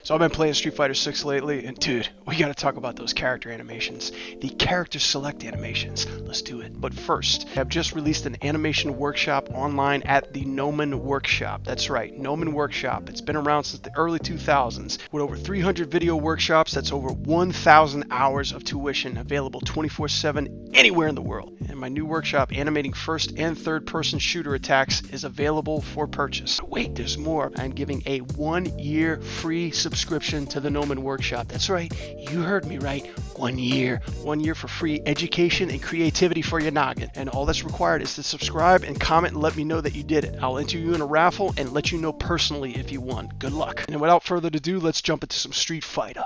So I've been playing Street Fighter 6 lately, and dude, we gotta talk about those character animations. The character select animations. Let's do it. But first, I've just released an animation workshop online at the Nomen Workshop. That's right, Nomen Workshop. It's been around since the early 2000s. With over 300 video workshops, that's over 1,000 hours of tuition available 24/7 anywhere in the world. And my new workshop, animating first and third person shooter attacks, is available for purchase. But wait, there's more. I'm giving a 1-year free subscription to the Nomen Workshop. That's right, you heard me right. 1 year. 1 year for free education and creativity for your noggin. And all that's required is to subscribe and comment and let me know that you did it. I'll enter you in a raffle and let you know personally if you won. Good luck. And without further ado, let's jump into some Street Fighter.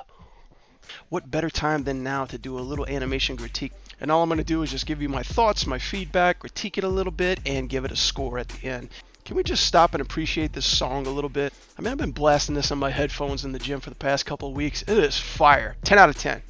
What better time than now to do a little animation critique? And all I'm going to do is just give you my thoughts, my feedback, critique it a little bit, and give it a score at the end. Can we just stop and appreciate this song a little bit? I mean, I've been blasting this on my headphones in the gym for the past couple of weeks. It is fire. 10 out of 10.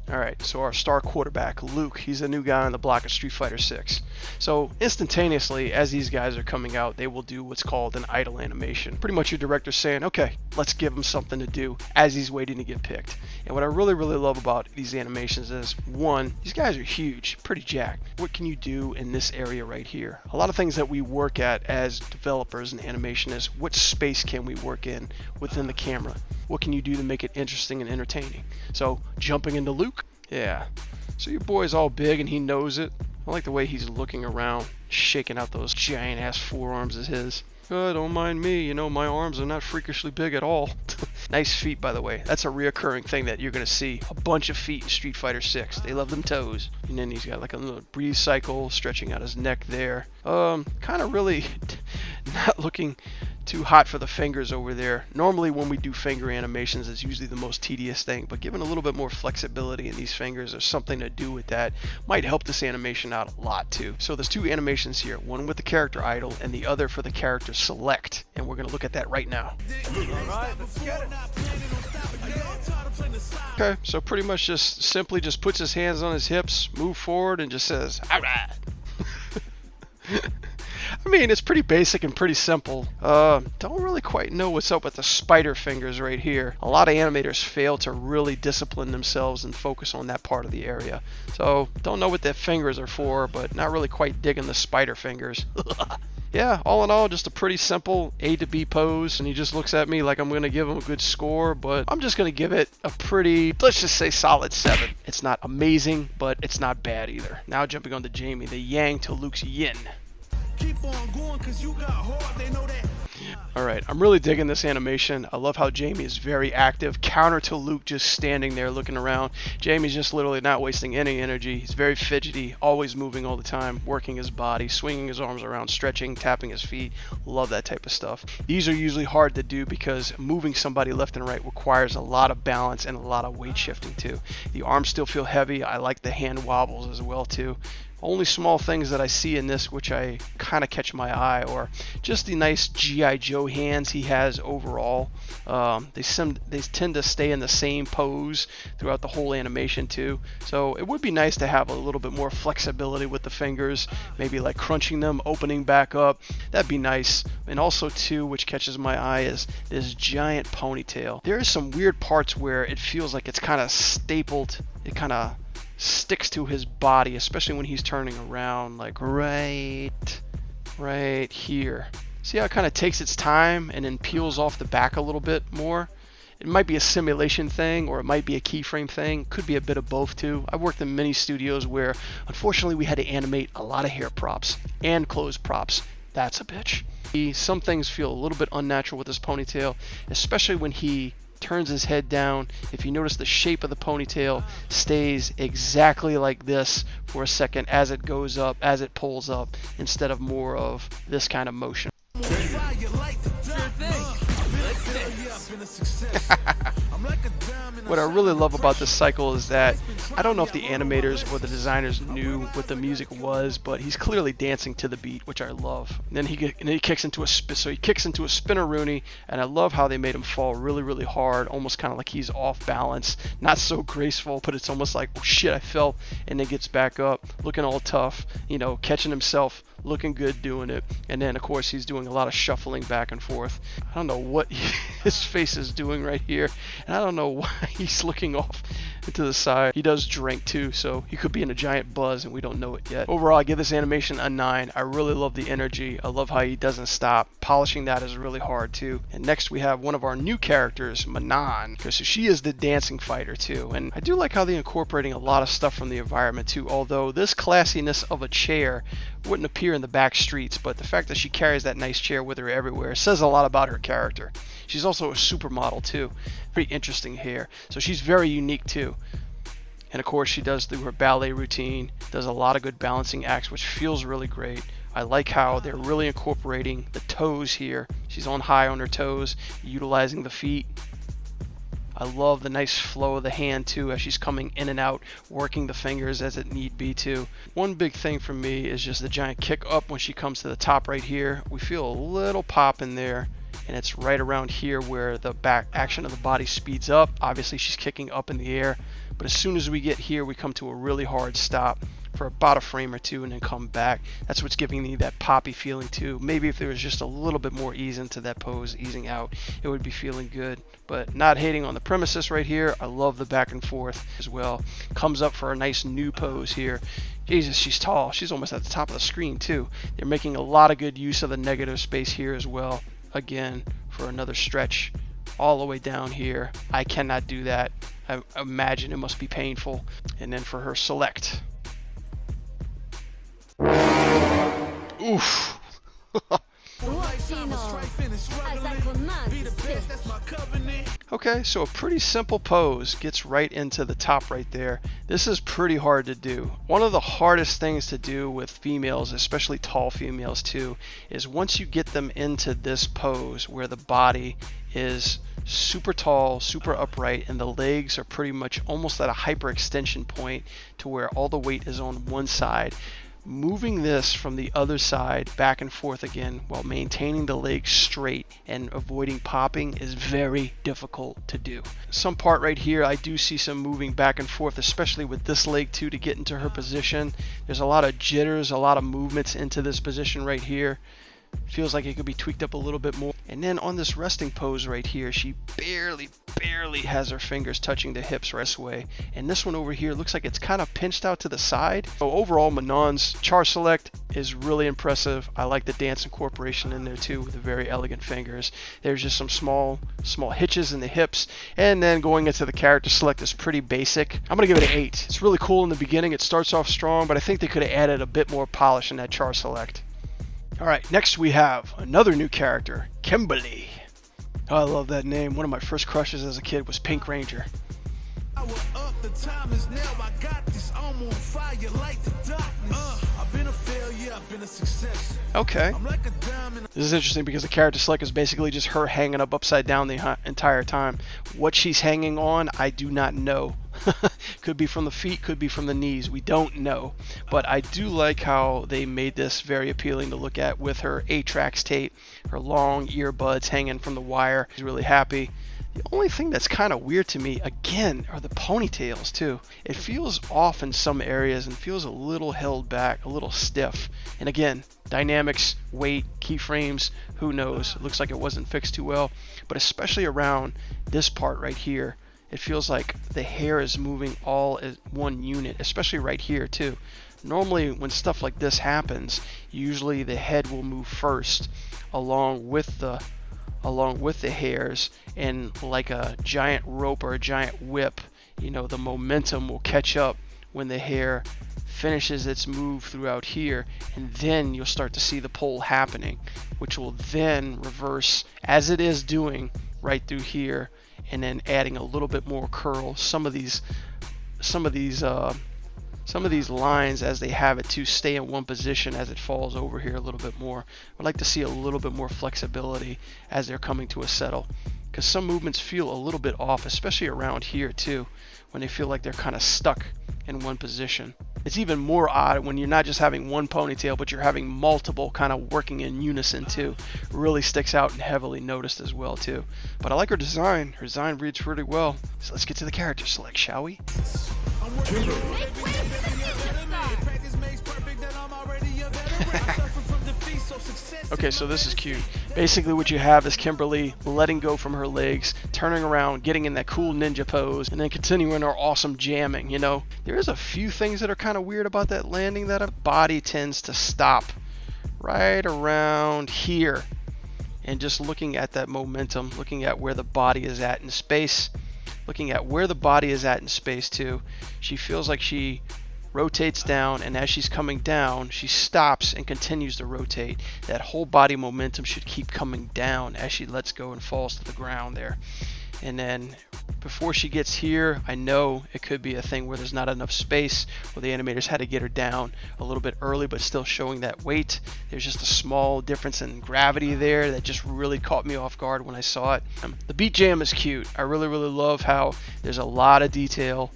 Alright, so our star quarterback, Luke, he's a new guy on the block of Street Fighter 6. So instantaneously, as these guys are coming out, they will do what's called an idle animation. Pretty much your director's saying, okay, let's give him something to do as he's waiting to get picked. And what I really love about these animations is, one, these guys are huge, pretty jacked. What can you do in this area right here? A lot of things that we work at as developers in animation is, what space can we work in within the camera? What can you do to make it interesting and entertaining? So, jumping into Luke, yeah. So your boy's all big and he knows it. I like the way he's looking around, shaking out those giant ass forearms of his. Oh, don't mind me, you know, my arms are not freakishly big at all. Nice feet, by the way. That's a reoccurring thing that you're going to see. A bunch of feet in Street Fighter 6. They love them toes. And then he's got like a little breathe cycle, stretching out his neck there. Kind of really not looking too hot for the fingers over there. Normally when we do finger animations, it's usually the most tedious thing, but given a little bit more flexibility in these fingers or something to do with that might help this animation out a lot too. So there's two animations here, one with the character idle and the other for the character select, and we're going to look at that right now. Okay, so pretty much just simply just puts his hands on his hips, move forward, and just says, alright. I mean, it's pretty basic and pretty simple. Don't really quite know what's up with the spider fingers right here. A lot of animators fail to really discipline themselves and focus on that part of the area. So, don't know what their fingers are for, but not really quite digging the spider fingers. Yeah, all in all, just a pretty simple A to B pose, and he just looks at me like I'm going to give him a good score, but I'm just going to give it a pretty, let's just say solid 7. It's not amazing, but it's not bad either. Now jumping on to Jamie, the yang to Luke's yin. Keep on going, 'cause you got hard, they know that. Alright, I'm really digging this animation. I love how Jamie is very active, counter to Luke just standing there looking around. Jamie's just literally not wasting any energy. He's very fidgety, always moving all the time, working his body, swinging his arms around, stretching, tapping his feet. Love that type of stuff. These are usually hard to do because moving somebody left and right requires a lot of balance and a lot of weight shifting too. The arms still feel heavy. I like the hand wobbles as well too. Only small things that I see in this which I kind of catch my eye, or just the nice G.I. Joe hands he has overall. They tend to stay in the same pose throughout the whole animation too. So it would be nice to have a little bit more flexibility with the fingers, maybe like crunching them, opening back up. That'd be nice. And also too, which catches my eye, is this giant ponytail. There are some weird parts where it feels like it's kind of stapled. It kind of sticks to his body, especially when he's turning around, like right here. See how it kind of takes its time and then peels off the back a little bit more? It might be a simulation thing, or it might be a keyframe thing. Could be a bit of both too. I've worked in many studios where unfortunately we had to animate a lot of hair props and clothes props. That's a bitch. Some things feel a little bit unnatural with this ponytail, especially when he turns his head down. If you notice, the shape of the ponytail stays exactly like this for a second as it goes up, as it pulls up, instead of more of this kind of motion. What I really love about this cycle is that I don't know if the animators or the designers knew what the music was, but he's clearly dancing to the beat, which I love. And then he kicks into a spinneroonie, and I love how they made him fall really hard, almost kind of like he's off balance, not so graceful, but it's almost like, oh shit, I fell, and then gets back up, looking all tough, you know, catching himself looking good doing it. And then of course he's doing a lot of shuffling back and forth. I don't know what his face is doing right here, and I don't know why he's looking off to the side. He does drink too, so he could be in a giant buzz and we don't know it yet. Overall, I give this animation a 9. I really love the energy. I love how he doesn't stop. Polishing that is really hard too. And next we have one of our new characters, Manon, because she is the dancing fighter too. And I do like how they're incorporating a lot of stuff from the environment too, although this classiness of a chair wouldn't appear in the back streets, but the fact that she carries that nice chair with her everywhere says a lot about her character. She's also a supermodel too. Pretty interesting hair. So she's very unique too. And of course she does do her ballet routine, does a lot of good balancing acts, which feels really great. I like how they're really incorporating the toes here. She's on high on her toes, utilizing the feet. I love the nice flow of the hand too as she's coming in and out, working the fingers as it need be too. One big thing for me is just the giant kick up when she comes to the top right here. We feel a little pop in there, and it's right around here where the back action of the body speeds up. Obviously she's kicking up in the air, but as soon as we get here we come to a really hard stop for about a frame or two and then come back. That's what's giving me that poppy feeling too. Maybe if there was just a little bit more ease into that pose, easing out, it would be feeling good. But not hating on the premises right here. I love the back and forth as well. Comes up for a nice new pose here. Jesus, she's tall. She's almost at the top of the screen too. They're making a lot of good use of the negative space here as well. Again, for another stretch all the way down here. I cannot do that. I imagine it must be painful. And then for her select. Oof. Okay, so a pretty simple pose gets right into the top right there. This is pretty hard to do. One of the hardest things to do with females, especially tall females too, is once you get them into this pose where the body is super tall, super upright, and the legs are pretty much almost at a hyperextension point to where all the weight is on one side. Moving this from the other side back and forth again while maintaining the legs straight and avoiding popping is very difficult to do. Some part right here I do see some moving back and forth, especially with this leg too, to get into her position. There's a lot of jitters, a lot of movements into this position right here. Feels like it could be tweaked up a little bit more. And then on this resting pose right here, she barely has her fingers touching the hips right way. And this one over here looks like it's kind of pinched out to the side. So overall, Manon's char select is really impressive. I like the dance incorporation in there too with the very elegant fingers. There's just some small hitches in the hips. And then going into the character select is pretty basic. I'm going to give it an 8. It's really cool in the beginning. It starts off strong, but I think they could have added a bit more polish in that char select. Alright, next we have another new character, Kimberly. Oh, I love that name. One of my first crushes as a kid was Pink Ranger. Okay. This is interesting because the character select is basically just her hanging up upside down the entire time. What she's hanging on, I do not know. Could be from the feet, could be from the knees. We don't know. But I do like how they made this very appealing to look at with her A-Trax tape, her long earbuds hanging from the wire. She's really happy. The only thing that's kind of weird to me, again, are the ponytails too. It feels off in some areas and feels a little held back, a little stiff. And again, dynamics, weight, keyframes, who knows? It looks like it wasn't fixed too well. But especially around this part right here, it feels like the hair is moving all as one unit, especially right here too. Normally when stuff like this happens, usually the head will move first along with the hairs, and like a giant rope or a giant whip, you know, the momentum will catch up when the hair finishes its move throughout here, and then you'll start to see the pull happening, which will then reverse as it is doing right through here, and then adding a little bit more curl. Some of these lines, as they have it, to stay in one position as it falls over here a little bit more. I'd like to see a little bit more flexibility as they're coming to a settle, because some movements feel a little bit off, especially around here too, when they feel like they're kind of stuck in one position. It's even more odd when you're not just having one ponytail, but you're having multiple kind of working in unison too. Really sticks out and heavily noticed as well too. But I like her design. Her design reads pretty well. So let's get to the character select, shall we? Okay, so this is cute. Basically what you have is Kimberly letting go from her legs, turning around, getting in that cool ninja pose, and then continuing her awesome jamming, you know. There is a few things that are kind of weird about that landing. That a body tends to stop right around here. And just looking at that momentum, looking at where the body is at in space, looking at where the body is at in space too, she feels like she rotates down, and as she's coming down, she stops and continues to rotate. That whole body momentum should keep coming down as she lets go and falls to the ground there. And then before she gets here, I know it could be a thing where there's not enough space, where the animators had to get her down a little bit early, but still showing that weight. There's just a small difference in gravity there that just really caught me off guard when I saw it. The beat jam is cute. I really love how there's a lot of detail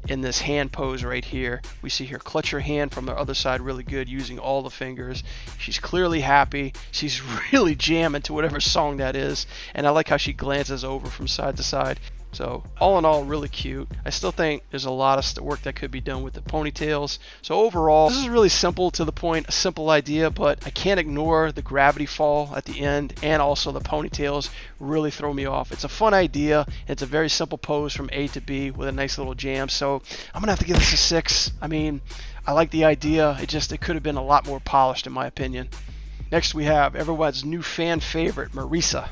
in this hand pose right here. We see her clutch her hand from the other side really good, using all the fingers. She's clearly happy. She's really jamming to whatever song that is, and I like how she glances over from side to side. So all in all, really cute. I still think there's a lot of work that could be done with the ponytails. So overall, this is really simple to the point, a simple idea, but I can't ignore the gravity fall at the end, and also the ponytails really throw me off. It's a fun idea. It's a very simple pose from A to B with a nice little jam. So I'm gonna have to give this a 6. I mean, I like the idea. It could have been a lot more polished in my opinion. Next we have everyone's new fan favorite, Marisa.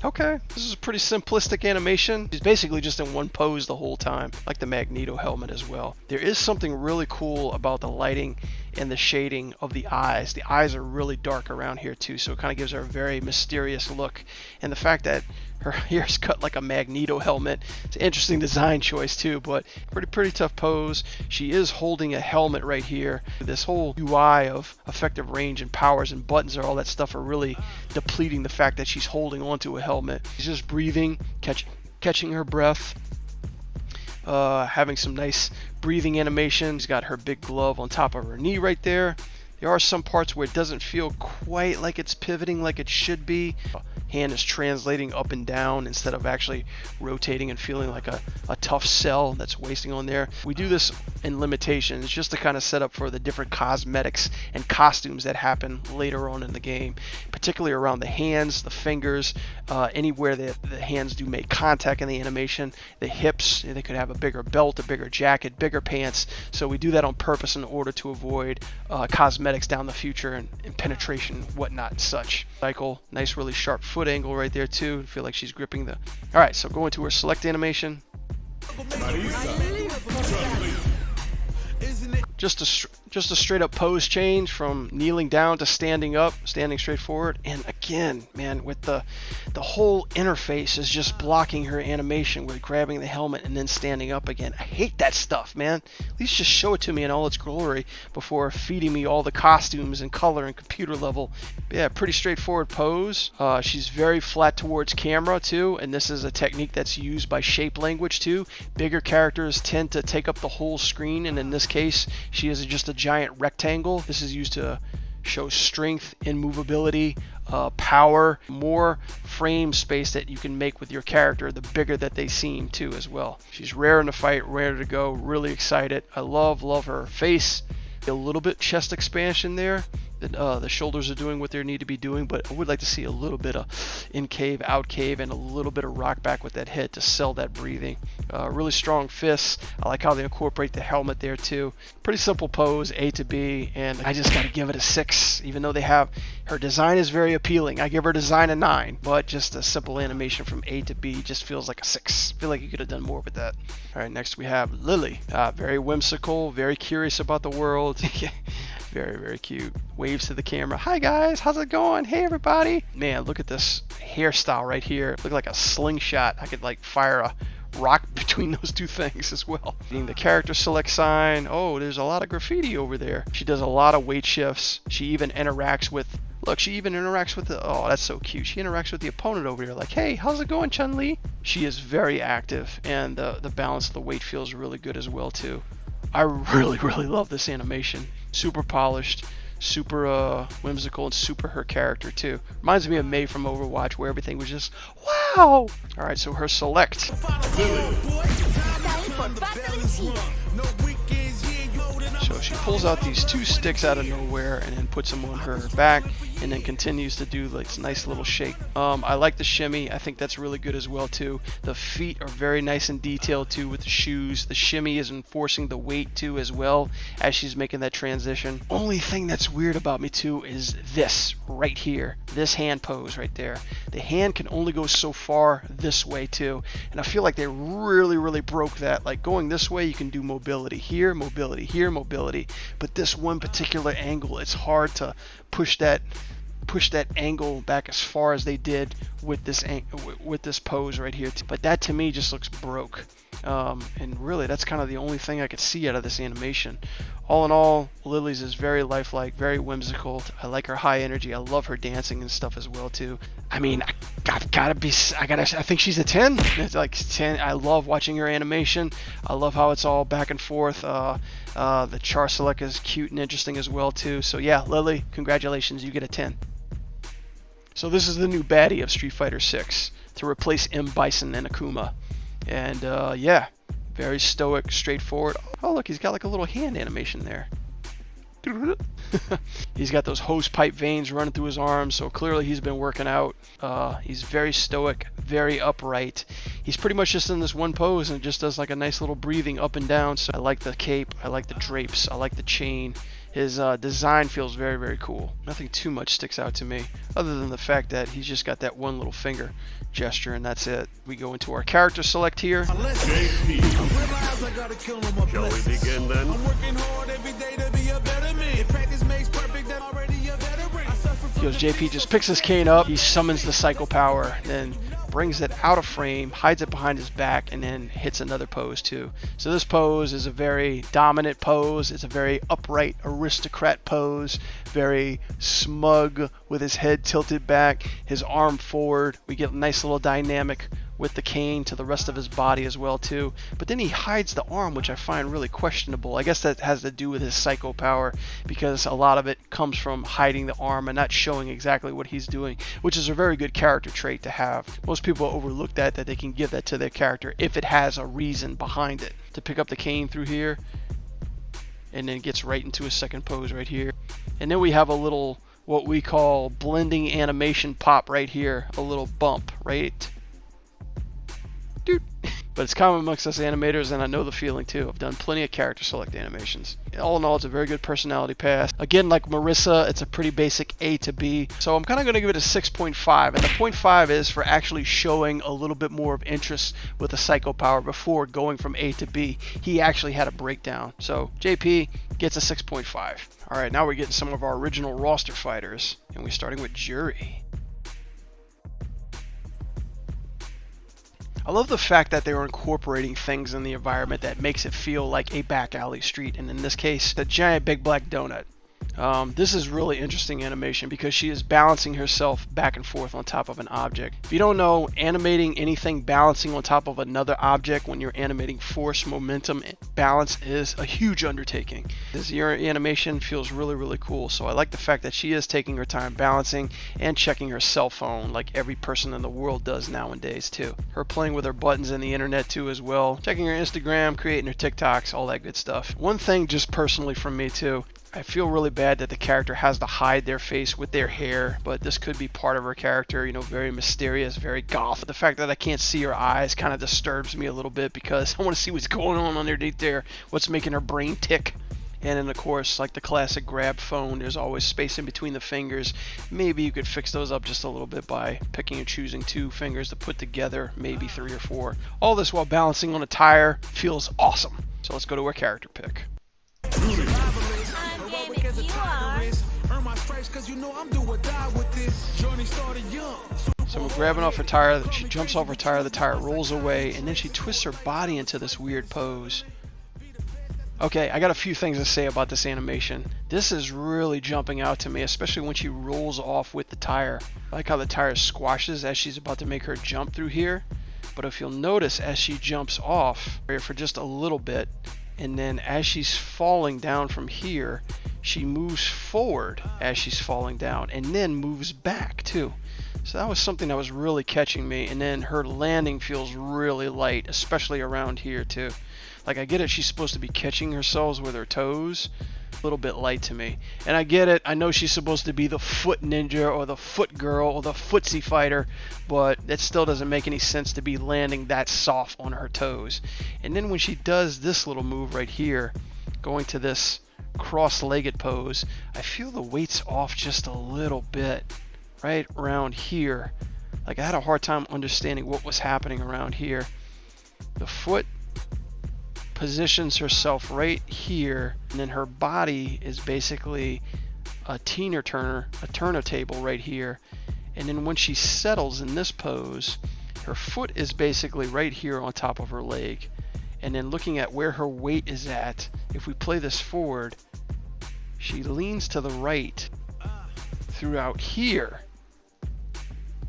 Okay, this is a pretty simplistic animation. He's basically just in one pose the whole time, like the Magneto helmet as well. There is something really cool about the lighting and the shading of the eyes. The eyes are really dark around here too, so it kind of gives her a very mysterious look. And the fact that her hair is cut like a Magneto helmet, it's an interesting design choice too, but pretty tough pose. She is holding a helmet right here. This whole UI of effective range and powers and buttons and all that stuff are really depleting the fact that she's holding onto a helmet. She's just breathing, catching her breath, having some nice breathing animation. She's got her big glove on top of her knee right there. There are some parts where it doesn't feel quite like it's pivoting like it should be. Hand is translating up and down instead of actually rotating and feeling like a tough cell that's wasting on there. We do this in limitations just to kind of set up for the different cosmetics and costumes that happen later on in the game, particularly around the hands, the fingers, anywhere that the hands do make contact in the animation, the hips. They could have a bigger belt, a bigger jacket, bigger pants. So we do that on purpose in order to avoid cosmetics down the future and penetration, whatnot and such. Cycle, nice really sharp foot angle right there too. I feel like she's gripping the... Alright, so going to her select animation. Just a straight up pose change from kneeling down to standing up, standing straight forward. And again, man, with the whole interface is just blocking her animation with grabbing the helmet and then standing up again. I hate that stuff, man. At least just show it to me in all its glory before feeding me all the costumes and color and computer level. But yeah, pretty straightforward pose. She's very flat towards camera too, and this is a technique that's used by shape language too. Bigger characters tend to take up the whole screen, and in this case, she is just a giant rectangle. This is used to show strength and movability, power, more frame space that you can make with your character, the bigger that they seem too as well. She's raring to fight, ready to go, really excited. I love her face. A little bit chest expansion there. The shoulders are doing what they need to be doing, but I would like to see a little bit of in cave, out cave, and a little bit of rock back with that head to sell that breathing. Really strong fists. I like how they incorporate the helmet there too. Pretty simple pose, A to B, and I just got to give it a 6. Even though they have, her design is very appealing. I give her design a 9, but just a simple animation from A to B just feels like a 6. I feel like you could have done more with that. All right, next we have Lily. Very whimsical, very curious about the world. Very cute. Waves to the camera. Hi guys, how's it going? Hey everybody. Man, look at this hairstyle right here. Look like a slingshot. I could like fire a rock between those two things as well. The character select sign. Oh, there's a lot of graffiti over there. She does a lot of weight shifts. She even interacts with, look, she even interacts with the, oh, that's so cute. She interacts with the opponent over here like, hey, how's it going, Chun Li? She is very active, and the balance of the weight feels really good as well too. I really love this animation. Super polished, super whimsical, and super her character too. Reminds me of May from Overwatch, where everything was just wow. All right, so her select. So she pulls out these two sticks out of nowhere and then puts them on her back and then continues to do like this nice little shake. I like the shimmy. I think that's really good as well too. The feet are very nice and detailed too with the shoes. The shimmy is enforcing the weight too as well as she's making that transition. Only thing that's weird about me too is this right here, this hand pose right there. The hand can only go so far this way too, and I feel like they really broke that. Like going this way you can do mobility here, mobility here, mobility, but this one particular angle, it's hard to push that angle back as far as they did with this pose right here. But that to me just looks broke, and really that's kind of the only thing I could see out of this animation. All in all, Lily's is very lifelike, very whimsical. I like her high energy. I love her dancing and stuff as well too. I mean, I think she's a 10. It's like 10. I love watching her animation. I love how it's all back and forth. The char select is cute and interesting as well too. So yeah, Lily, congratulations, you get a 10. So this is the new baddie of Street Fighter 6 to replace M. Bison and Akuma. And yeah, very stoic, straightforward. Oh look, he's got like a little hand animation there. He's got those hose pipe veins running through his arms, so clearly he's been working out. He's very stoic, very upright. He's pretty much just in this one pose and just does like a nice little breathing up and down. So I like the cape, I like the drapes, I like the chain. His design feels very cool. Nothing too much sticks out to me other than the fact that he's just got that one little finger gesture, and that's it. We go into our character select here. JP. Shall we begin then? YoJP just picks his cane up, he summons the Psycho Power, then brings it out of frame, hides it behind his back, and then hits another pose too. So this pose is a very dominant pose. It's a very upright aristocrat pose, very smug with his head tilted back, his arm forward. We get a nice little dynamic with the cane to the rest of his body as well too. But then he hides the arm, which I find really questionable. I guess that has to do with his Psycho Power, because a lot of it comes from hiding the arm and not showing exactly what he's doing, which is a very good character trait to have. Most people overlook that they can give that to their character if it has a reason behind it. To pick up the cane through here, and then gets right into a second pose right here. And then we have a little, what we call blending animation pop right here, a little bump, right? Dude. But it's common amongst us animators, and I know the feeling too. I've done plenty of character select animations. All in all, it's a very good personality pass. Again, like Marisa, it's a pretty basic A to B. So I'm kind of going to give it a 6.5. And the 0.5 is for actually showing a little bit more of interest with the Psycho Power before going from A to B. He actually had a breakdown. So JP gets a 6.5. All right, now we're getting some of our original roster fighters. And we're starting with Jury. I love the fact that they were incorporating things in the environment that makes it feel like a back alley street, and in this case, the giant big black donut. This is really interesting animation because she is balancing herself back and forth on top of an object. If you don't know, animating anything balancing on top of another object when you're animating force, momentum, balance is a huge undertaking. This animation feels really cool, so I like the fact that she is taking her time balancing and checking her cell phone like every person in the world does nowadays too. Her playing with her buttons and the internet too as well, checking her Instagram, creating her TikToks, all that good stuff. One thing just personally from me too, I feel really bad that the character has to hide their face with their hair, but this could be part of her character, you know, very mysterious, very goth. The fact that I can't see her eyes kind of disturbs me a little bit because I want to see what's going on underneath there, what's making her brain tick. And then of course, like the classic grab phone, there's always space in between the fingers. Maybe you could fix those up just a little bit by picking and choosing 2 fingers to put together, maybe 3 or 4. All this while balancing on a tire feels awesome. So let's go to our character pick. So we're grabbing off her tire, she jumps off her tire, the tire rolls away, and then she twists her body into this weird pose. Okay, I got a few things to say about this animation. This is really jumping out to me, especially when she rolls off with the tire. I like how the tire squashes as she's about to make her jump through here. But if you'll notice, as she jumps off for just a little bit, and then as she's falling down from here, she moves forward as she's falling down and then moves back too. So that was something that was really catching me. And then her landing feels really light, especially around here too. Like I get it, she's supposed to be catching herself with her toes, little bit light to me. And I get it. I know she's supposed to be the foot ninja or the foot girl or the footsie fighter, but it still doesn't make any sense to be landing that soft on her toes. And then when she does this little move right here, going to this cross-legged pose, I feel the weight's off just a little bit right around here. Like I had a hard time understanding what was happening around here. The foot positions herself right here, and then her body is basically a turner-table right here. And then when she settles in this pose, her foot is basically right here on top of her leg. And then looking at where her weight is at, if we play this forward, she leans to the right throughout here,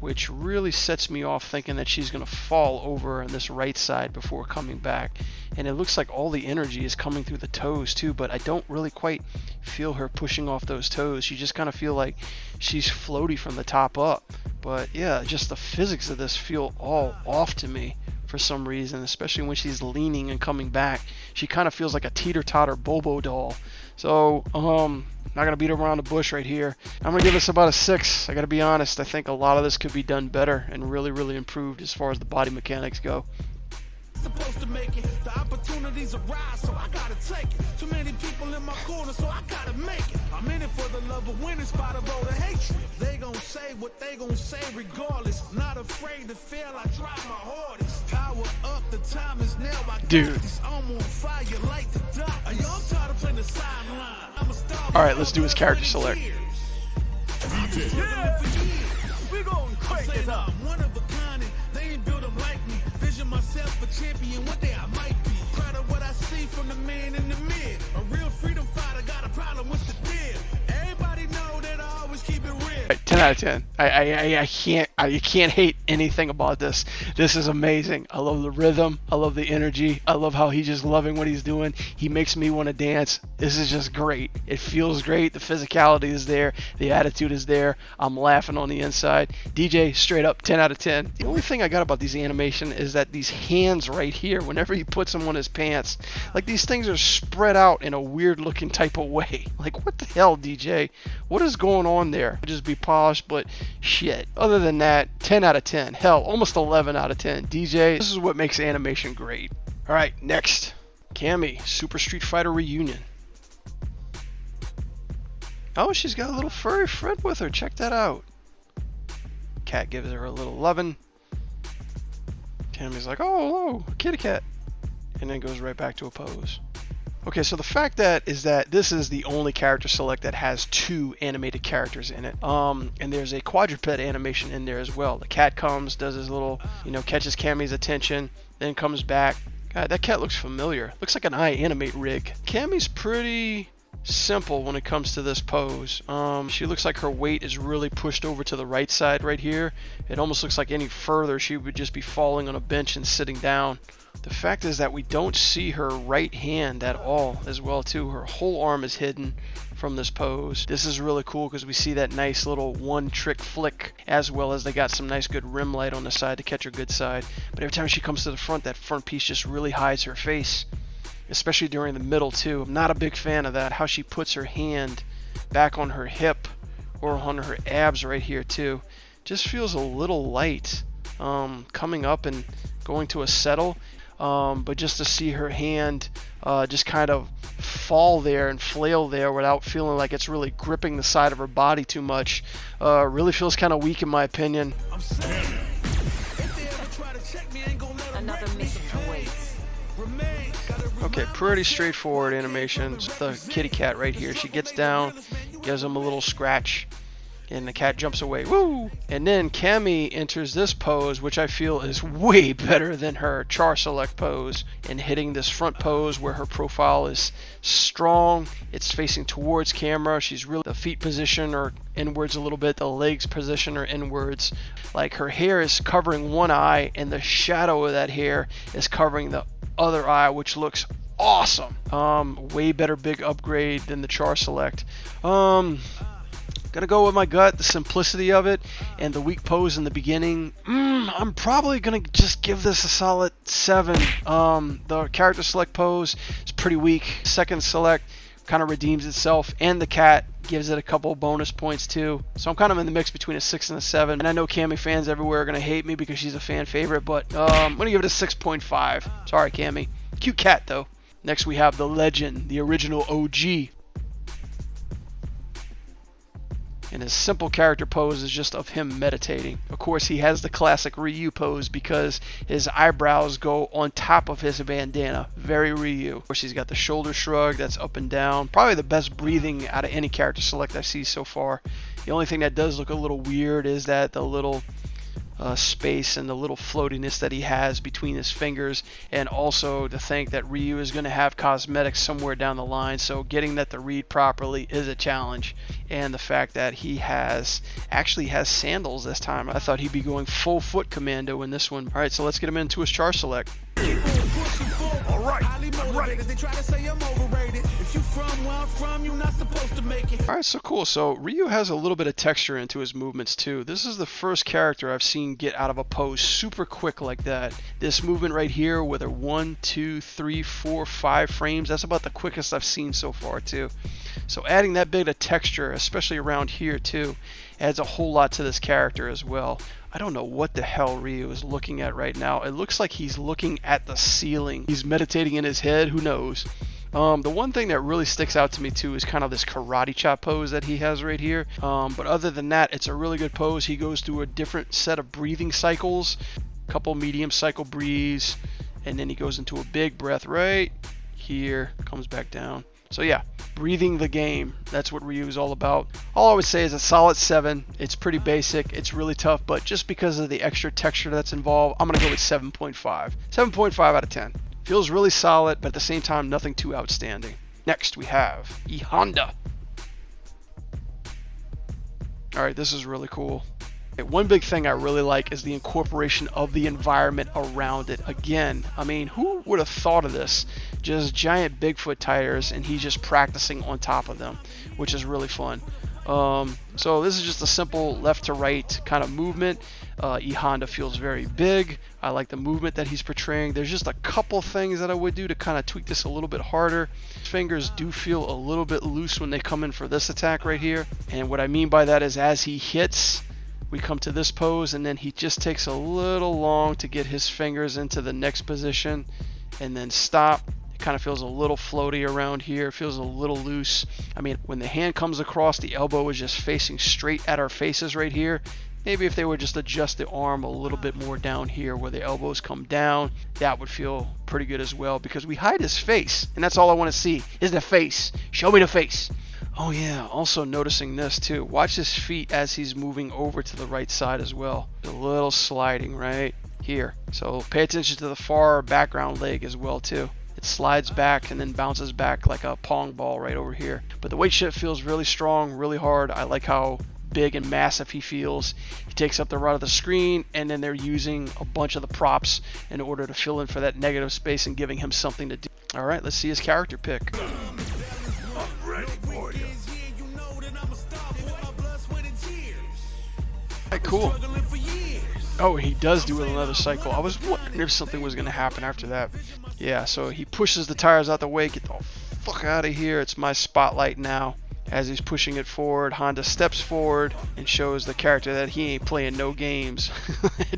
which really sets me off thinking that she's going to fall over on this right side before coming back. And it looks like all the energy is coming through the toes too, but I don't really quite feel her pushing off those toes. You just kind of feel like she's floaty from the top up. But yeah, just the physics of this feel all off to me for some reason, especially when she's leaning and coming back. She kind of feels like a teeter-totter Bobo doll. So, not going to beat around the bush right here. I'm going to give this about a 6. I got to be honest. I think a lot of this could be done better and really improved as far as the body mechanics go. Supposed to make it, the opportunities arise, so I gotta take it. Too many people in my corner, so I gotta make it. I'm in it for the love of winning, spot of all the hatred. They gon' say what they gon' say regardless. Not afraid to fail, I try my hardest. Power up, the time is now. Dude. I'm on fire like the doc. I'm tired of playing the sideline. I'm a star. Alright, let's do his character select. Yeah. We gon' crank it up. One of a kind, and they ain't built them like me. Vision myself a champion, one day I might be. Proud of what I see from the man in the mid. A real freedom fighter, got a problem with the deal. Everybody know that I always keep it real. 10 out of 10. I can't hate anything about this. This is amazing. I love the rhythm. I love the energy. I love how he's just loving what he's doing. He makes me want to dance. This is just great. It feels great. The physicality is there. The attitude is there. I'm laughing on the inside. DJ, straight up 10 out of 10. The only thing I got about these animation is that these hands right here, whenever he puts them on his pants, like these things are spread out in a weird looking type of way. Like what the hell, DJ? What is going on there? Just be polished, but shit. Other than that, 10 out of 10. Hell, almost 11 out of 10. DJ, this is what makes animation great. Alright, next. Cammy, Super Street Fighter Reunion. Oh, she's got a little furry friend with her. Check that out. Cat gives her a little lovin'. Cammy's like, oh, hello, kitty cat. And then goes right back to a pose. Okay, so the fact that is that this is the only character select that has 2 animated characters in it. And there's a quadruped animation in there as well. The cat comes, does his little, catches Cammy's attention, then comes back. God, that cat looks familiar. Looks like an iAnimate rig. Cammy's pretty simple when it comes to this pose. She looks like her weight is really pushed over to the right side right here. It almost looks like any further she would just be falling on a bench and sitting down. The fact is that we don't see her right hand at all as well too. Her whole arm is hidden from this pose. This is really cool because we see that nice little one trick flick, as well as they got some nice good rim light on the side to catch her good side. But every time she comes to the front, that front piece just really hides her face, especially during the middle too. I'm not a big fan of that, how she puts her hand back on her hip or on her abs right here too. Just feels a little light coming up and going to a settle. But just to see her hand just kind of fall there and flail there without feeling like it's really gripping the side of her body too much, really feels kind of weak in my opinion. Another mission awaits. Okay, pretty straightforward animation. The kitty cat right here, she gets down, gives him a little scratch, and the cat jumps away. Woo! And then Cammy enters this pose, which I feel is way better than her char select pose, and hitting this front pose where her profile is strong. It's facing towards camera. She's really, the feet position are inwards a little bit, the legs position are inwards. Like her hair is covering one eye, and the shadow of that hair is covering the other eye, which looks awesome. Way better big upgrade than the char select. Gonna go with my gut, the simplicity of it, and the weak pose in the beginning. I'm probably gonna just give this a solid 7. The character select pose is pretty weak. Second select, kind of redeems itself, and the cat gives it a couple bonus points too. So I'm kind of in the mix between a 6 and a 7. And I know Cammy fans everywhere are going to hate me because she's a fan favorite, but I'm going to give it a 6.5. Sorry, Cammy. Cute cat though. Next we have the legend, the original OG. And his simple character pose is just of him meditating. Of course, he has the classic Ryu pose because his eyebrows go on top of his bandana. Very Ryu. Of course, he's got the shoulder shrug that's up and down. Probably the best breathing out of any character select I've seen so far. The only thing that does look a little weird is that the little space and the little floatiness that he has between his fingers, and also to think that Ryu is going to have cosmetics somewhere down the line, so getting that to read properly is a challenge. And the fact that he actually has sandals this time. I thought he'd be going full foot commando in this one. Alright, so let's get him into his char select. Alright, I'm ready. Alright, so cool. So Ryu has a little bit of texture into his movements too. This is the first character I've seen get out of a pose super quick like that. This movement right here with a 1, 2, 3, 4, 5 frames, that's about the quickest I've seen so far too. So adding that bit of texture, especially around here too, adds a whole lot to this character as well. I don't know what the hell Ryu is looking at right now. It looks like he's looking at the ceiling. He's meditating in his head, who knows. The one thing that really sticks out to me too is kind of this karate chop pose that he has right here. But other than that, it's a really good pose. He goes through a different set of breathing cycles, a couple medium cycle breathes, and then he goes into a big breath right here, comes back down. So yeah, breathing the game, that's what Ryu is all about. All I would say is a solid 7. It's pretty basic, it's really tough, but just because of the extra texture that's involved, I'm going to go with 7.5. 7.5 out of 10. Feels really solid, but at the same time, nothing too outstanding. Next, we have E Honda. Alright, this is really cool. One big thing I really like is the incorporation of the environment around it. Again, I mean, who would have thought of this? Just giant Bigfoot tires, and he's just practicing on top of them, which is really fun. So this is just a simple left to right kind of movement. E Honda feels very big. I like the movement that he's portraying. There's just a couple things that I would do to kind of tweak this a little bit harder. His fingers do feel a little bit loose when they come in for this attack right here. And what I mean by that is as he hits, we come to this pose, and then he just takes a little long to get his fingers into the next position and then stop. It kind of feels a little floaty around here. It feels a little loose. I mean, when the hand comes across, the elbow is just facing straight at our faces right here. Maybe if they would just adjust the arm a little bit more down here where the elbows come down, that would feel pretty good as well, because we hide his face, and that's all I want to see is the face. Show me the face. Oh yeah, also noticing this too. Watch his feet as he's moving over to the right side as well. A little sliding right here. So pay attention to the far background leg as well too. It slides back and then bounces back like a pong ball right over here. But the weight shift feels really strong, really hard. I like how big and massive he feels. He takes up the run of the screen, and then they're using a bunch of the props in order to fill in for that negative space and giving him something to do. All right, let's see his character pick. I'm ready for you. Alright, cool. Oh, he does do another cycle. I was wondering if something was going to happen after that. Yeah, so he pushes the tires out the way. Get the fuck out of here. It's my spotlight now. As he's pushing it forward, Honda steps forward and shows the character that he ain't playing no games.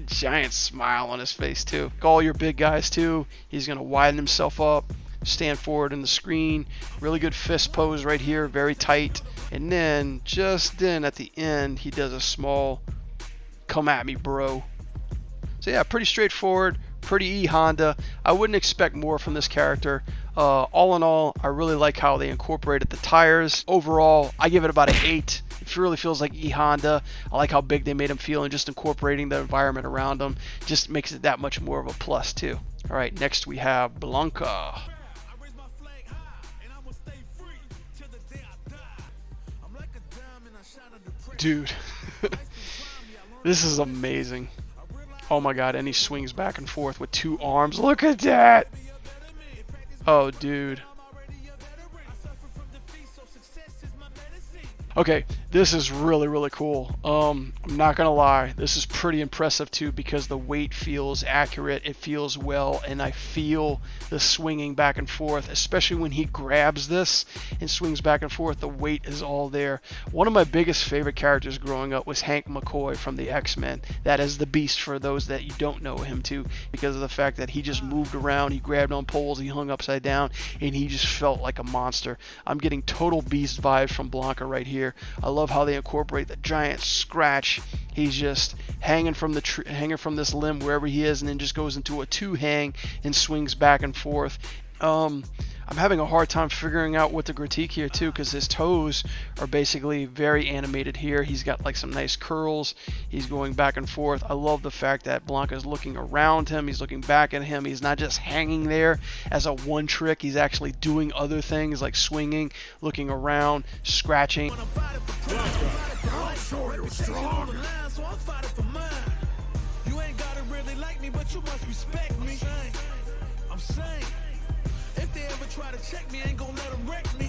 Giant smile on his face too. All your big guys too. He's going to widen himself up, stand forward in the screen. Really good fist pose right here, very tight. And then, just then at the end, he does a small come at me bro. So yeah, pretty straightforward, pretty E Honda. I wouldn't expect more from this character. All in all, I really like how they incorporated the tires. Overall, I give it about an 8. It really feels like E Honda. I like how big they made him feel, and just incorporating the environment around him just makes it that much more of a plus too. All right, next we have Blanca. Dude, this is amazing. Oh my god, and he swings back and forth with 2 arms. Look at that! Oh, dude. Okay, This is really, really cool. I'm not gonna lie, this is pretty impressive too, because the weight feels accurate, it feels well, and I feel the swinging back and forth, especially when he grabs this and swings back and forth. The weight is all there. One of my biggest favorite characters growing up was Hank McCoy from the X-Men. That is the Beast for those that you don't know him too, because of the fact that he just moved around, he grabbed on poles, he hung upside down, and he just felt like a monster. I'm getting total Beast vibes from Blanca right here. I love how they incorporate the giant scratch. He's just hanging from the hanging from this limb wherever he is, and then just goes into a two hang and swings back and forth. I'm having a hard time figuring out what to critique here too, because his toes are basically very animated here. He's got like some nice curls. He's going back and forth. I love the fact that Blanca's looking around him. He's looking back at him. He's not just hanging there as a one trick. He's actually doing other things like swinging, looking around, scratching. I'm sure you're strong. You ain't gotta really like me, but you must respect me. I'm saying, if they ever try to check me, ain't gonna let them wreck me.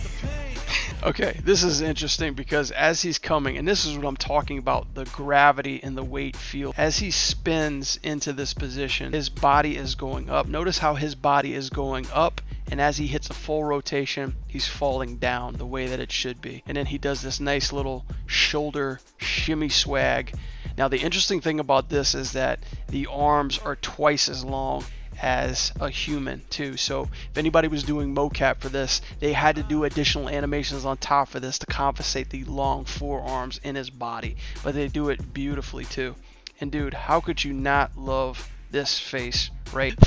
Okay, this is interesting because as he's coming, and this is what I'm talking about, the gravity and the weight feel. As he spins into this position, his body is going up. Notice how his body is going up, and as he hits a full rotation, he's falling down the way that it should be. And then he does this nice little shoulder shimmy swag. Now the interesting thing about this is that the arms are twice as long as a human too. So if anybody was doing mocap for this, they had to do additional animations on top for this to compensate the long forearms in his body, but they do it beautifully too. And dude, how could you not love this face right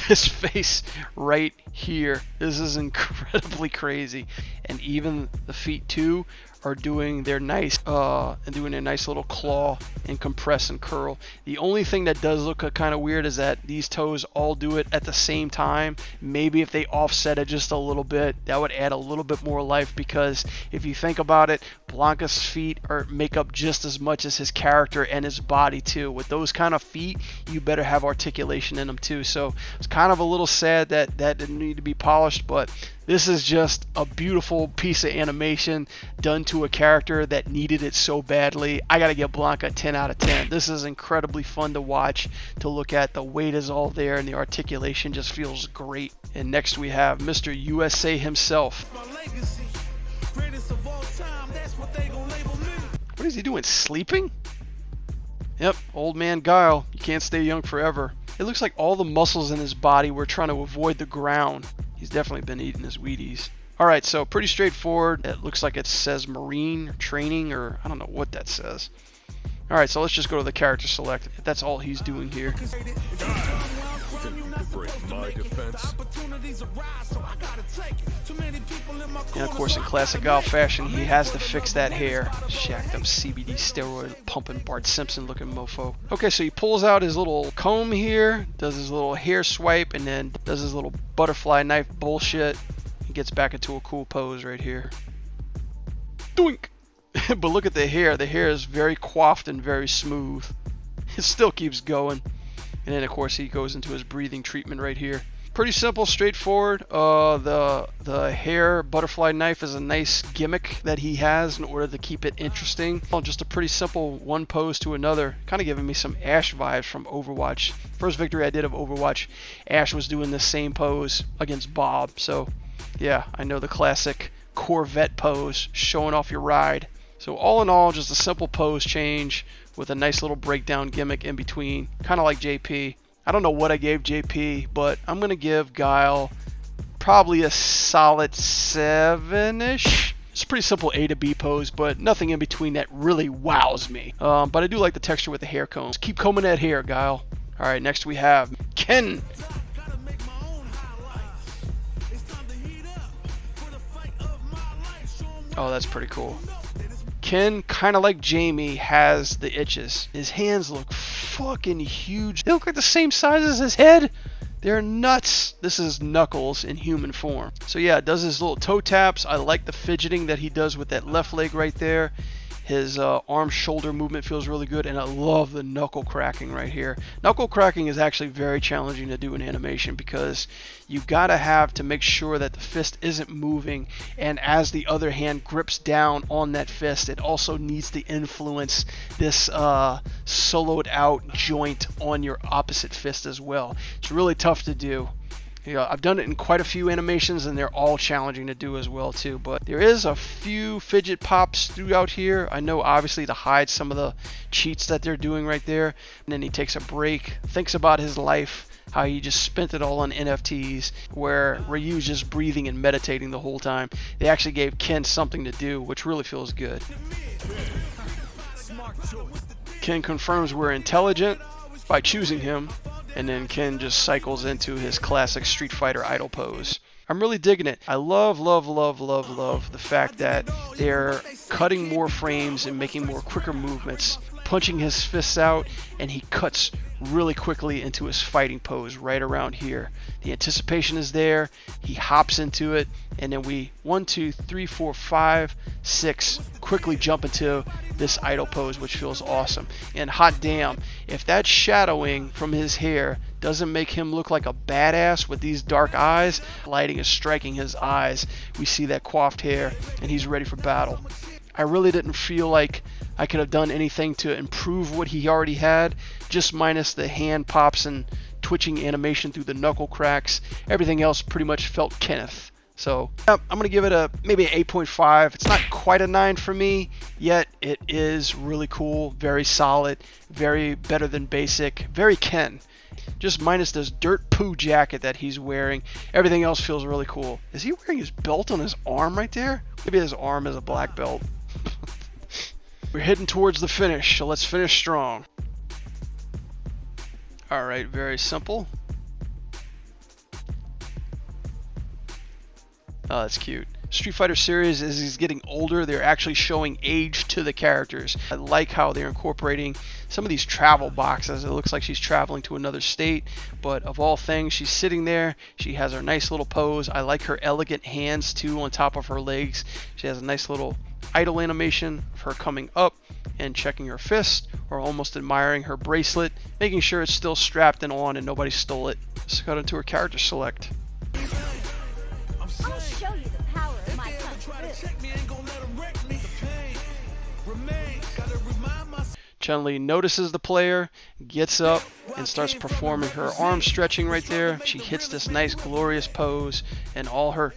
here? This is incredibly crazy. And even the feet too are doing their nice little claw and compress and curl. The only thing that does look kind of weird is that these toes all do it at the same time. Maybe if they offset it just a little bit, that would add a little bit more life, because if you think about it, Blanca's feet make up just as much as his character and his body too. With those kind of feet, you better have articulation in them too. So it's kind of a little sad that that didn't need to be polished, but this is just a beautiful piece of animation done to a character that needed it so badly. I gotta give Blanca a 10 out of 10. This is incredibly fun to watch, to look at. The weight is all there and the articulation just feels great. And next we have Mr. USA himself. What is he doing? Sleeping? Yep, old man Guile. You can't stay young forever. It looks like all the muscles in his body were trying to avoid the ground. He's definitely been eating his Wheaties. Alright, so pretty straightforward. It looks like it says Marine or training, or I don't know what that says. Alright, so let's just go to the character select. That's all he's doing here. And of course, in classic Guile fashion, he has to fix that hair. Shacked up CBD steroid pumping Bart Simpson looking mofo. Okay, so he pulls out his little comb here, does his little hair swipe, and then does his little butterfly knife bullshit. He gets back into a cool pose right here. Doink! But look at the hair. The hair is very coiffed and very smooth. It still keeps going. And then of course he goes into his breathing treatment right here. Pretty simple, straightforward. The hair butterfly knife is a nice gimmick that he has in order to keep it interesting. Just a pretty simple one pose to another. Kind of giving me some Ash vibes from Overwatch. First victory I did of Overwatch, Ash was doing the same pose against Bob. So yeah, I know the classic Corvette pose, showing off your ride. So all in all, just a simple pose change with a nice little breakdown gimmick in between, kind of like JP. I don't know what I gave JP, but I'm going to give Guile probably a solid 7-ish. It's a pretty simple A to B pose, but nothing in between that really wows me. But I do like the texture with the hair combs. Keep combing that hair, Guile. Alright, next we have Ken. Oh, that's pretty cool. Ken, kind of like Jamie, has the itches. His hands look fucking huge. They look like the same size as his head. They're nuts. This is Knuckles in human form. So yeah, it does his little toe taps. I like the fidgeting that he does with that left leg right there. His arm shoulder movement feels really good, and I love the knuckle cracking right here. Knuckle cracking is actually very challenging to do in animation because you gotta have to make sure that the fist isn't moving, and as the other hand grips down on that fist, it also needs to influence this soloed out joint on your opposite fist as well. It's really tough to do. You know, I've done it in quite a few animations, and they're all challenging to do as well too. But there is a few fidget pops throughout here. I know obviously to hide some of the cheats that they're doing right there. And then he takes a break, thinks about his life, how he just spent it all on NFTs, where Ryu's just breathing and meditating the whole time. They actually gave Ken something to do, which really feels good. Ken confirms we're intelligent by choosing him. And then Ken just cycles into his classic Street Fighter idol pose. I'm really digging it. I love the fact that they're cutting more frames and making more quicker movements, punching his fists out, and he cuts really quickly into his fighting pose right around here. The anticipation is there. He hops into it, and then we 1, 2, 3, 4, 5, 6 quickly jump into this idle pose, which feels awesome. And hot damn, if that shadowing from his hair doesn't make him look like a badass with these dark eyes, lighting is striking his eyes. We see that coiffed hair, and he's ready for battle. I really didn't feel like I could have done anything to improve what he already had, just minus the hand pops and twitching animation through the knuckle cracks. Everything else pretty much felt Kenneth. So I'm going to give it maybe an 8.5. It's not quite a 9 for me, yet it is really cool, very solid, very better than basic, very Ken. Just minus this dirt poo jacket that he's wearing. Everything else feels really cool. Is he wearing his belt on his arm right there? Maybe his arm is a black belt. We're heading towards the finish, so let's finish strong. Alright, very simple. Oh, that's cute. Street Fighter series, as he's getting older, they're actually showing age to the characters. I like how they're incorporating some of these travel boxes. It looks like she's traveling to another state, but of all things, she's sitting there. She has her nice little pose. I like her elegant hands too on top of her legs. She has a nice little idle animation of her coming up and checking her fist, or almost admiring her bracelet, making sure it's still strapped and on and nobody stole it. Let's go into her character select. I'll show you the power of my kung fu. Chun Li notices the player, gets up, and starts performing her arm stretching right there. She hits this nice glorious pose and all her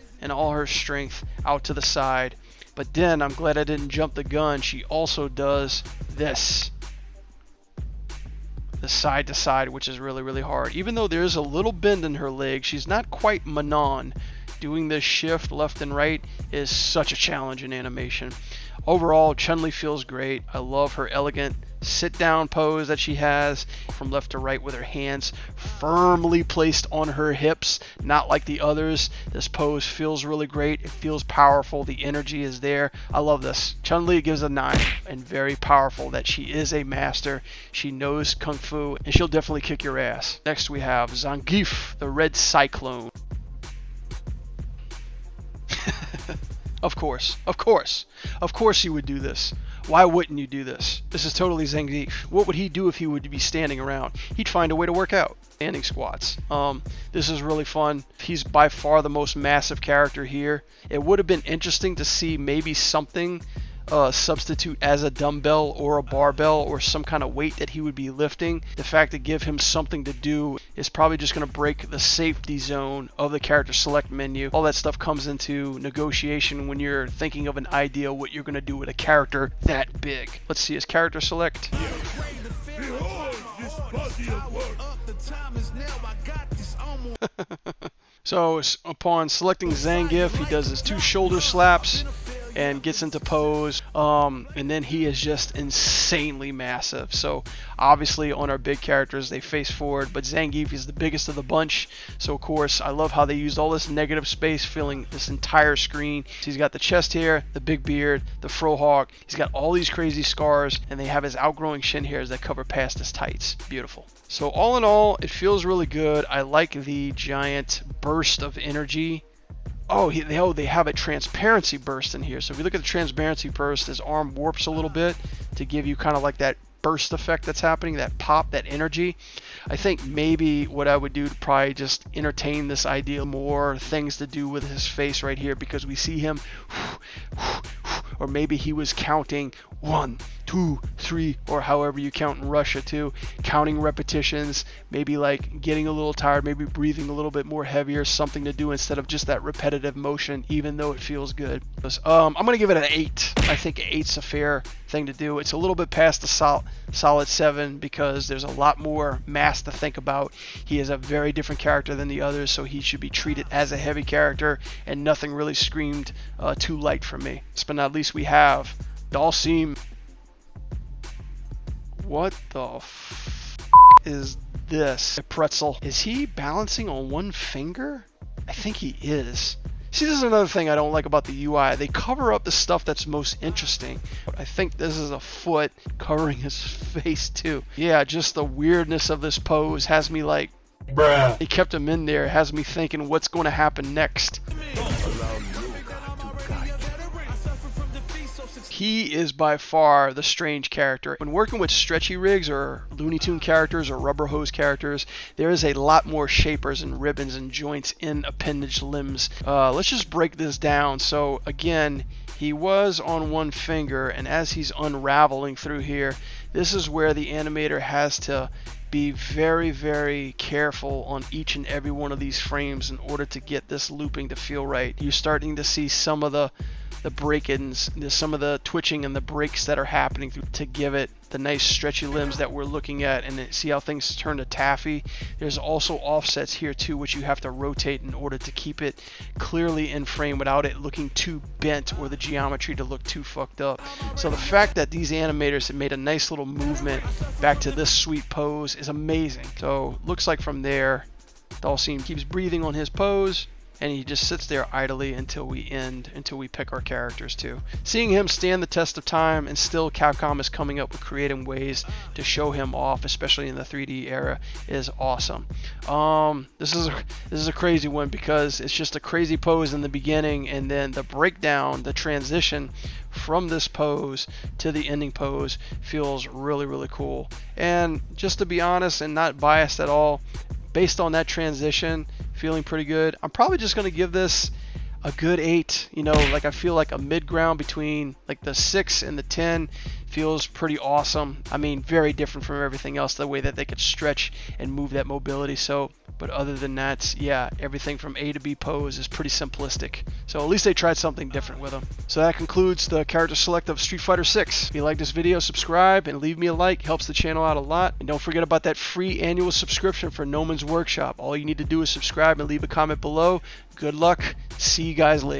strength out to the side. But then, I'm glad I didn't jump the gun, she also does this. The side to side, which is really hard. Even though there's a little bend in her leg, she's not quite Manon. Doing this shift left and right is such a challenge in animation. Overall, Chun Li feels great. I love her elegant sit down pose that she has from left to right with her hands firmly placed on her hips, not like the others. This pose feels really great. It feels powerful. The energy is there. I love this. Chun Li gives a 9, and very powerful that she is a master. She knows Kung Fu, and she'll definitely kick your ass. Next we have Zangief, the Red Cyclone. Of course you would do this. Why wouldn't you do this? This is totally Zangief. What would he do if he would be standing around? He'd find a way to work out. Standing squats. This is really fun. He's by far the most massive character here. It would have been interesting to see maybe something substitute as a dumbbell or a barbell or some kind of weight that he would be lifting. The fact to give him something to do is probably just going to break the safety zone of the character select menu. All that stuff comes into negotiation when you're thinking of an idea what you're going to do with a character that big. Let's see his character select. Behold this body of work. So upon selecting Zangief, he does his 2 shoulder slaps and gets into pose, and then he is just insanely massive. So obviously on our big characters they face forward, but Zangief is the biggest of the bunch, so of course I love how they used all this negative space filling this entire screen. So he's got the chest hair, the big beard, the frohawk, he's got all these crazy scars, and they have his outgrowing shin hairs that cover past his tights. Beautiful. So all in all, it feels really good. I like the giant burst of energy Oh, they have a transparency burst in here. So if you look at the transparency burst, his arm warps a little bit to give you kind of like that burst effect that's happening, that pop, that energy. I think maybe what I would do to probably just entertain this idea more, things to do with his face right here, because we see him, or maybe he was counting 1, 2, 3, or however you count in Russia too, counting repetitions, maybe like getting a little tired, maybe breathing a little bit more heavier, something to do instead of just that repetitive motion, even though it feels good. I'm going to give it an 8. I think 8's a fair thing to do. It's a little bit past the solid 7 because there's a lot more mass to think about. He is a very different character than the others, so he should be treated as a heavy character, and nothing really screamed too light for me. But not least we have Dalsim. What the is this? A pretzel. Is he balancing on one finger? I think he is. See, this is another thing I don't like about the UI. They cover up the stuff that's most interesting. I think this is a foot covering his face too. Yeah, just the weirdness of this pose has me like, bruh. They kept him in there, has me thinking what's going to happen next. He is by far the strange character. When working with stretchy rigs or Looney Tune characters or rubber hose characters, there is a lot more shapers and ribbons and joints in appendage limbs. Let's just break this down. So again, he was on one finger, and as he's unraveling through here, this is where the animator has to be very, very careful on each and every one of these frames in order to get this looping to feel right. You're starting to see some of the break-ins, some of the twitching and the breaks that are happening to give it the nice stretchy limbs that we're looking at, and see how things turn to taffy. There's also offsets here too, which you have to rotate in order to keep it clearly in frame without it looking too bent or the geometry to look too fucked up. So the fact that these animators have made a nice little movement back to this sweet pose is amazing. So looks like from there, Dalsim keeps breathing on his pose, and he just sits there idly until we pick our characters too. Seeing him stand the test of time, and still Capcom is coming up with creative ways to show him off, especially in the 3D era, is awesome. This is a crazy one because it's just a crazy pose in the beginning, and then the breakdown, the transition from this pose to the ending pose feels really, really cool. And just to be honest and not biased at all, based on that transition, feeling pretty good. I'm probably just going to give this a good 8. You know, like I feel like a mid ground between like the 6 and the 10 feels pretty awesome. I mean, very different from everything else, the way that they could stretch and move that mobility. So, but other than that, yeah, everything from A to B pose is pretty simplistic. So at least they tried something different with them. So that concludes the character select of Street Fighter 6. If you like this video, subscribe and leave me a like. Helps the channel out a lot. And don't forget about that free annual subscription for Noman's Workshop. All you need to do is subscribe and leave a comment below. Good luck. See you guys later.